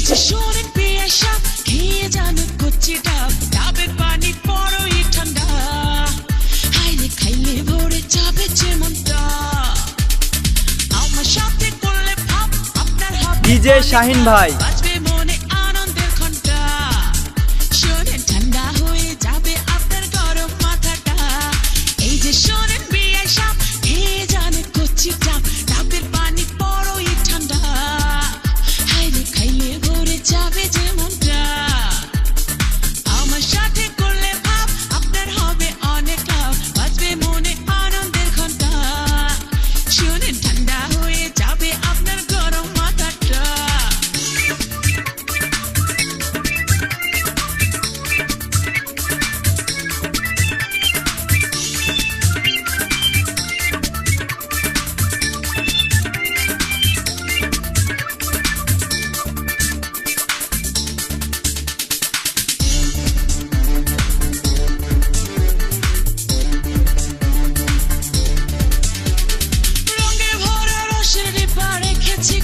যে শোনেন পিয়া সাপ খেয়ে জানো কচ্ছি ডাব ডাবের পানি বড়ই ঠান্ডা হাইলে খাইলে ভরে যাবে যেমনটা আমার সাথে করলে ভাব আপনার হবে ডিজে শাহিন ভাই বাজবে মনে আনন্দের ঘন্টা শোনেন ঠান্ডা হয়ে যাবে আপনার গরম মাথাটা এই যে শোনেন পিয়া সাপ খেয়ে জানো কচ্ছি ডাব ডাবের পানি বড়ই ঠান্ডা হাইলে খাইলে ভরে যাবে যেমনটা আমার সাথে করলে ভাব আপনার হবে অনেক লাভ বাজবে মনে আনন্দের ঘন্টা শুনেন ঠান্ডা হয়ে যাবে আপনার গরম মাথাটা রঙে ভরা রসের পাড়ে খেছি